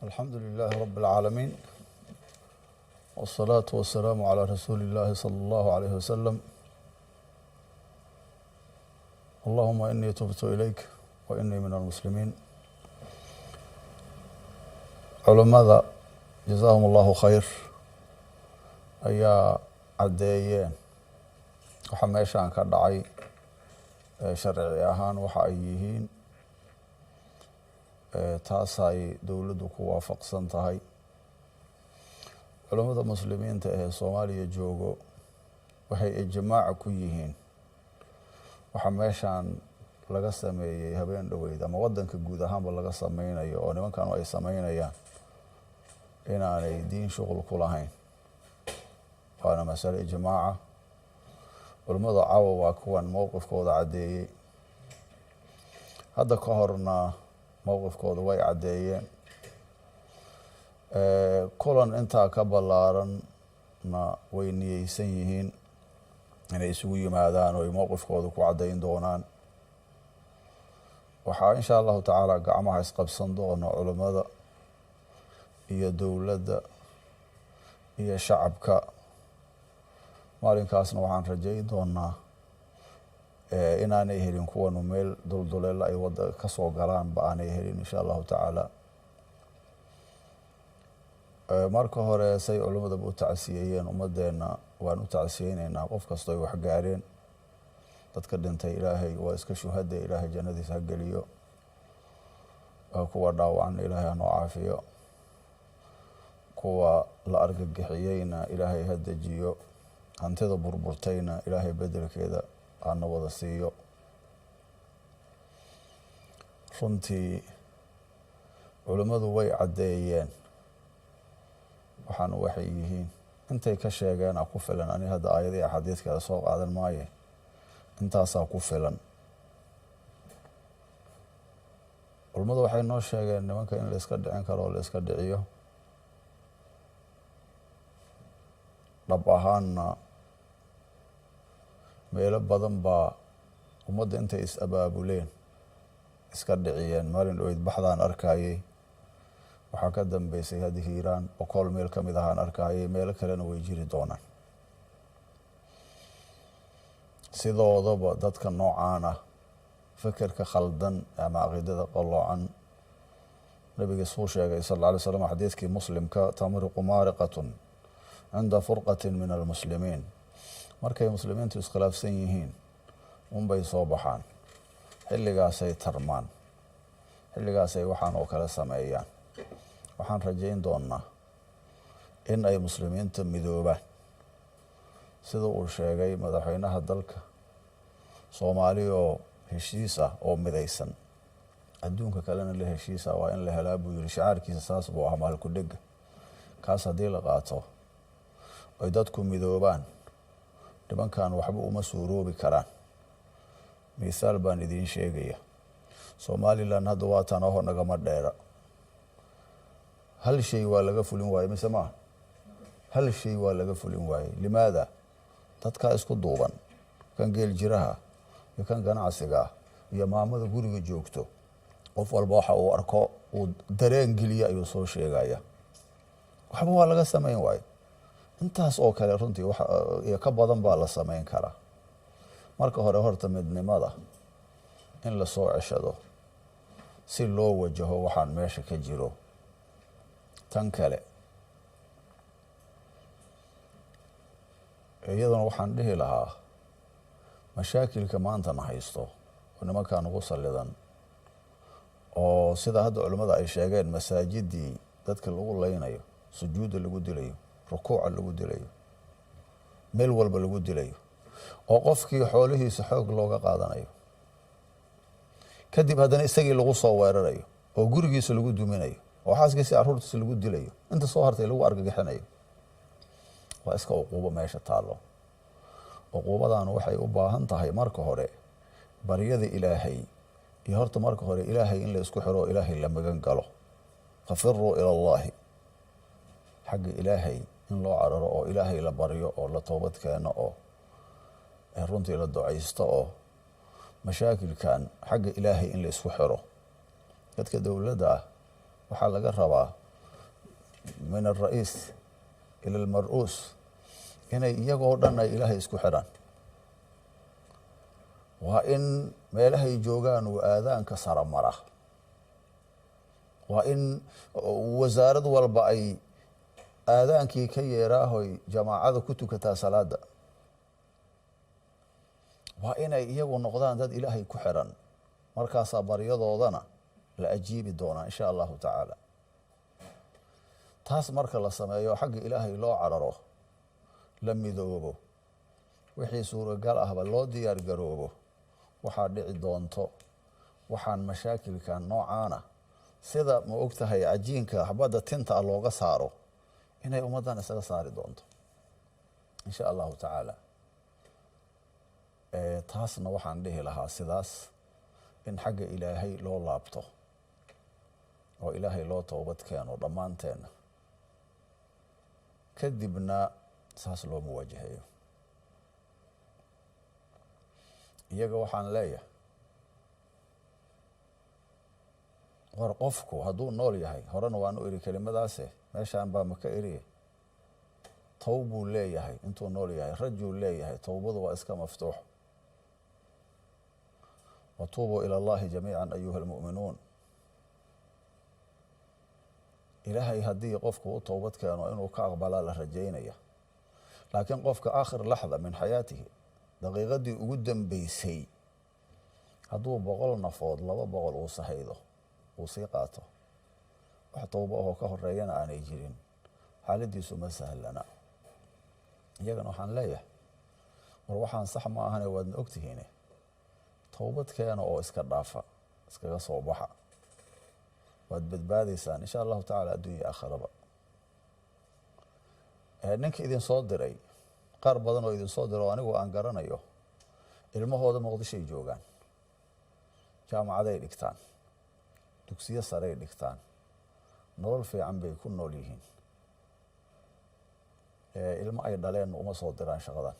الحمد لله رب العالمين والصلاة والسلام على رسول الله صلى الله عليه وسلم اللهم إني تبت إليك وإني من المسلمين علماء جزاهم الله خير ayaa caddeeyeen waxa meeshaan ka dhacay sharci ahaan waxa ay yihiin taas ay dowladdu ku waafaqsan tahay culimada muslimiinta ee Soomaaliya joogo waxay ijmaac ku yihiin waxa meeshaan laga sameeyay habeen dhaweyd ama wadanka guud ahaanba laga sameeynayo oo nimankan ay sameynayaan inaanay diin shughul ku lahayn waana mas'ala ijmaaca culimada caawa waa kuwan mowqifkooda cadeeyay hadda ka horna mowqifkooda way cadeeyeen kulan intaa ka ballaaranna way niyeysan yihiin inay isugu yimaadaan oo ay mowqifkooda ku cadeyn doonaan waxaa insha allahu tacaala gacmaha isqabsan doona culimada iyo dowladda iyo shacabka maalinkaasna waxaan rajayn doonaa inaanay helin kuwanu meel dulduleela ay wada ka soo galaan ba aanay helin insha allahu tacaala marka hore say culimada u tacsiyeeyeen ummadeena waan u tacsiyeynaynaa qof kasta ay wax gaareen dadka dhintay ilaahay waa iska shuhada ilaahay jannadiisa ha geliyo kuwa dhaawacan ilaahay ha noo caafiyo kuwa la argagixiyeyna ilaahay ha dejiyo hantida burburtayna ilaahay bedelkeeda aana wada siiyo runtii culimadu way cadeeyeen waxaanu waxay yihiin intay ka sheegeen ku filan ani hadda aayadaha xadiiska soo qaadan maaye intaasaa ku filan culimadu waxay noo sheegeen nimanka in la iska dhicin karo la iska dhiciyo dhab ahaanna meelo badan baa ummadda intay is abaabuleen iska dhiciyeen maalin dhoweyd baxdaan arkayay waxaa ka dambeysay hadda hiiraan boqol meel ka mid ahaan arkayay meelo kalena way jiri doonaan sidoodaba dadka noocaan ah fikirka khaldan ama caqiidada qalloocan nabiga suu sheegay sallallahu alayhi wasallam xadiiskii muslimka tamriqu maariqatun cinda furqatin min almuslimiin markay muslimiintu iskhilaafsan yihiin unbay soo baxaan xilligaasay tarmaan xilligaasay waxaan oo kale sameeyaan waxaan rajayn doonaa in ay muslimiinta midoobaan sida uu sheegay madaxweynaha dalka Soomaali oo heshiis ah oo midaysan adduunka kalena la heshiis ah waa in la helaa buu yiri shacaarkiisa saas buu ahaa maalku dhega kaas hadii la qaato ay dadku midoobaan nimankan waxba uma suuroobi karaan misaal baan idin sheegaya Somaliland hadda waa tan oo nagama dheera hal shay waa laga fulin waayay mise ma hal shay waa laga fulin waayay limaada dadka isku duuban kan geel jiraha iyo kan ganacsiga iyo maamada guriga joogto qof walba waxa uu arko uu dareen geliya ayuu soo sheegaya waxba waa laga sameyn waayay intaas oo kale runtii waxa iyo ka badan baa la sameyn karaa marka hore horta midnimada in la soo ceshado si loo wajaho waxaan meesha ka jiro tan kale iyaduna waxaan dhihi lahaa mashaakilka maanta na haysto oo nimankan ugu salidan oo sida hadda culimada ay sheegeen masaajidii dadka lagu leynayo sujuuda lagu dilayo rukuuca lagu dilayo meel walba lagu dilayo oo qofkii xoolihiisa xoog looga qaadanayo kadib haddana isagii lagu soo weerarayo oo gurigiisa lagu duminayo oo xaaskiisa carruurtiisa lagu dilayo inta soo hartay lagu argagixinayo waa iska uquubo meesha taalo uquubadan waxay u baahan tahay marka hore bariyada ilaahay iyo horta marka hore ilaahay in la isku xiro ilaahay la magan galo fafirru ila allah xagga ilaahay in loo cararo oo ilaahay la baryo oo la toobad keeno oo runtii la ducaysto oo mashaakilkan xagga ilaahay in la isku xiro dadka dawladda waxaa laga rabaa min alra'iis ila almar'uus inay iyagoo dhan ay ilaahay isku xidhaan. waa in meelahay joogaan uu aadaanka sara mara. waa in wasaarad walba ay aadaankii ka yeeraahoy jamaacada ku tukataa salaada. waa inay iyagu noqdaan dad ilaahay ku xidhan, markaasaa baryadoodana la ajiibi doonaa insha allahu tacaala. taas marka la sameeyo xagga ilaahay loo cararo, la midoobo, wixii suuragal ahba loo diyaar garoobo, waxaa dhici doonto waxaan mashaakilkan noocaana sida ma og tahay cajiinka xabadda tinta ah looga saaro inay ummaddan isaga saari doonto insha allahu tacaala. taasna waxaan dhihi lahaa sidaas in xagga ilaahay loo laabto oo ilaahay loo toobad keeno dhammaanteenna, kadibna saas loo muwaajaheeyo. iyaga waxaan leeyahay war qofku hadduu nool yahay, horena waan u iri kelimadaase meeshaan baa maka eriye, towbuu leeyahay intuu nool yahay, rajuu leeyahay, towbadu waa iska maftuux. watuubuu ila allahi jamiica ayuha almu'minuun. ilaahay haddii qofku u toobad keeno inuu ka aqbalaa la rajaynaya, laakiin qofka aakhir laxda min xayaatihi, daqiiqadii ugu dambeysay, hadduu 100 nafood 200 uu sahaydo uu sii qaato, wax towbo ahoo ka horeeyana aanay jirin, xaaladiisu ma sahlana. iyagana waxaan leeyahay war waxaan sax ma ahane waadna ogtihiine, towbad keena oo iska dhaafa, iskaga soo baxa, waad badbaadaysaan insha allahu tacaala adduunya aakhiraba. ninka idin soo diray, qaar badan oo idin soo diro anigu aan garanayo, ilmahooda muqdishoay joogaan, jaamacaday dhigtaan, dugsiyo saray dhigtaan, nolol fiican bay ku nool yihiin. ilmo ay dhaleenna uma soo diraan shaqadan.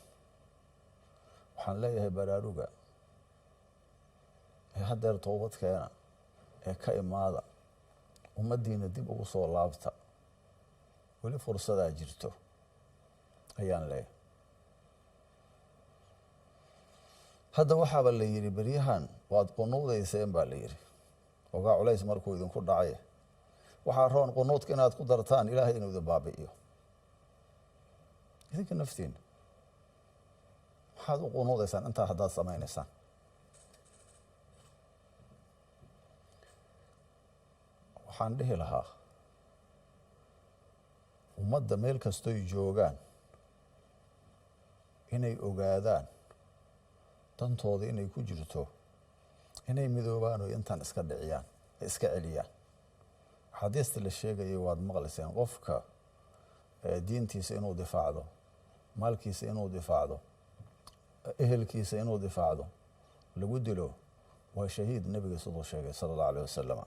waxaan leeyahay baraaruga, haddeer toobad keena, ka imaada, ummaddiina dib ugu soo laabta, weli fursadaa jirto ayaan leeyahay. hadda waxaaba la yidhi beryahan waad qunuudayseen baa la yidhi, ogaa culays markuu idinku dhacay, waxaa roon qunuudka inaad ku dartaan ilaahay inuu idin baabi'iyo. idinka naftiina maxaad u qunuudaysaan intaa haddaad samaynaysaan? waxaan dhihi lahaa ummadda meel kastoy joogaan inay ogaadaan dantooda inay ku jirto inay midoobaan oo intaan iska dhiciyaan, iska celiyaan. xadiista la sheegayay waad maqlayseen, qofka diintiisa inuu difaacdo, maalkiisa inuu difaacdo, ehelkiisa inuu difaacdo, lagu dilo waa shahiid. nebiga siduu sheegay sala allahu alayh wasalam,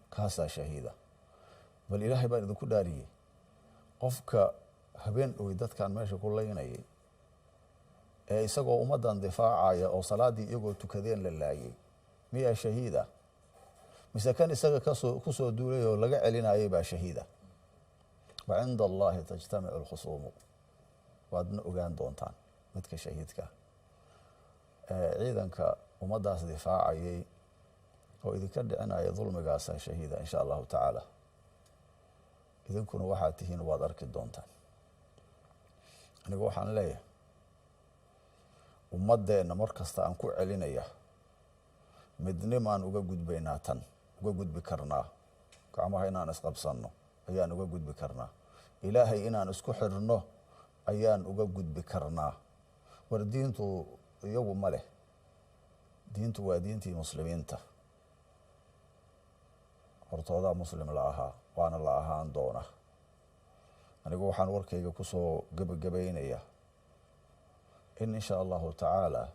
kaasaa shahiida. bal ilaahay baan idinku dhaariyey, qofka habeen oy dadkan meesha ku laynayay ee isagoo ummaddan difaacaya oo salaaddii iyagoo tukadeen la laayay, miyaa shahiida? mise kan isaga ku soo duulay oo laga celinayay baa shahiida? wa cinda allahi tajtamicu alkhusuumu. waadna ogaan doontaan midka shahiidka. ciidanka ummaddaas difaacayay oo idinka dhicinaya dulmigaasaa shahiida insha allahu tacaala. idinkuna waxaad tihiin waad arki doontaan. anigu waxaan leeyahay ummaddeenna mar kasta aan ku celinaya, midnimaan uga gudbaynaa, tan uga gudbi karnaa. gacmaha inaan isqabsanno ayaan uga gudbi karnaa. ilaahay inaan isku xirno ayaan uga gudbi karnaa. war diintu iyagu ma leh, diintu waa diintii muslimiinta. hortoodaa muslim la ahaa, waana la ahaan doona. anigu waxaan warkayga ku soo gebagabaynayaa in insha allahu tacaala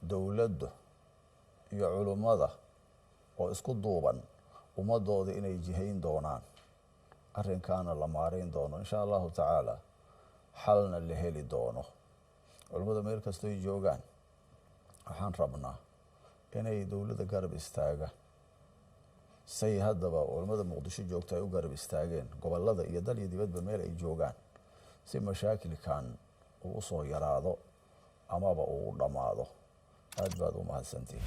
dowladdu iyo culummada oo isku duuban ummadooda inay jihayn doonaan, arrinkaana la maarayn doono insha allahu tacaala, xalna la heli doono. culummada meel kastoy joogaan waxaan rabnaa inay dowladda garab istaagaan, say haddaba culamada muqdisho joogta ay u garab istaageen gobolada iyo dal iyo dibadba meel ay joogaan si mashaakilkan uu u soo yaraado amaba uu u dhammaado. aad baad u mahadsantihiin.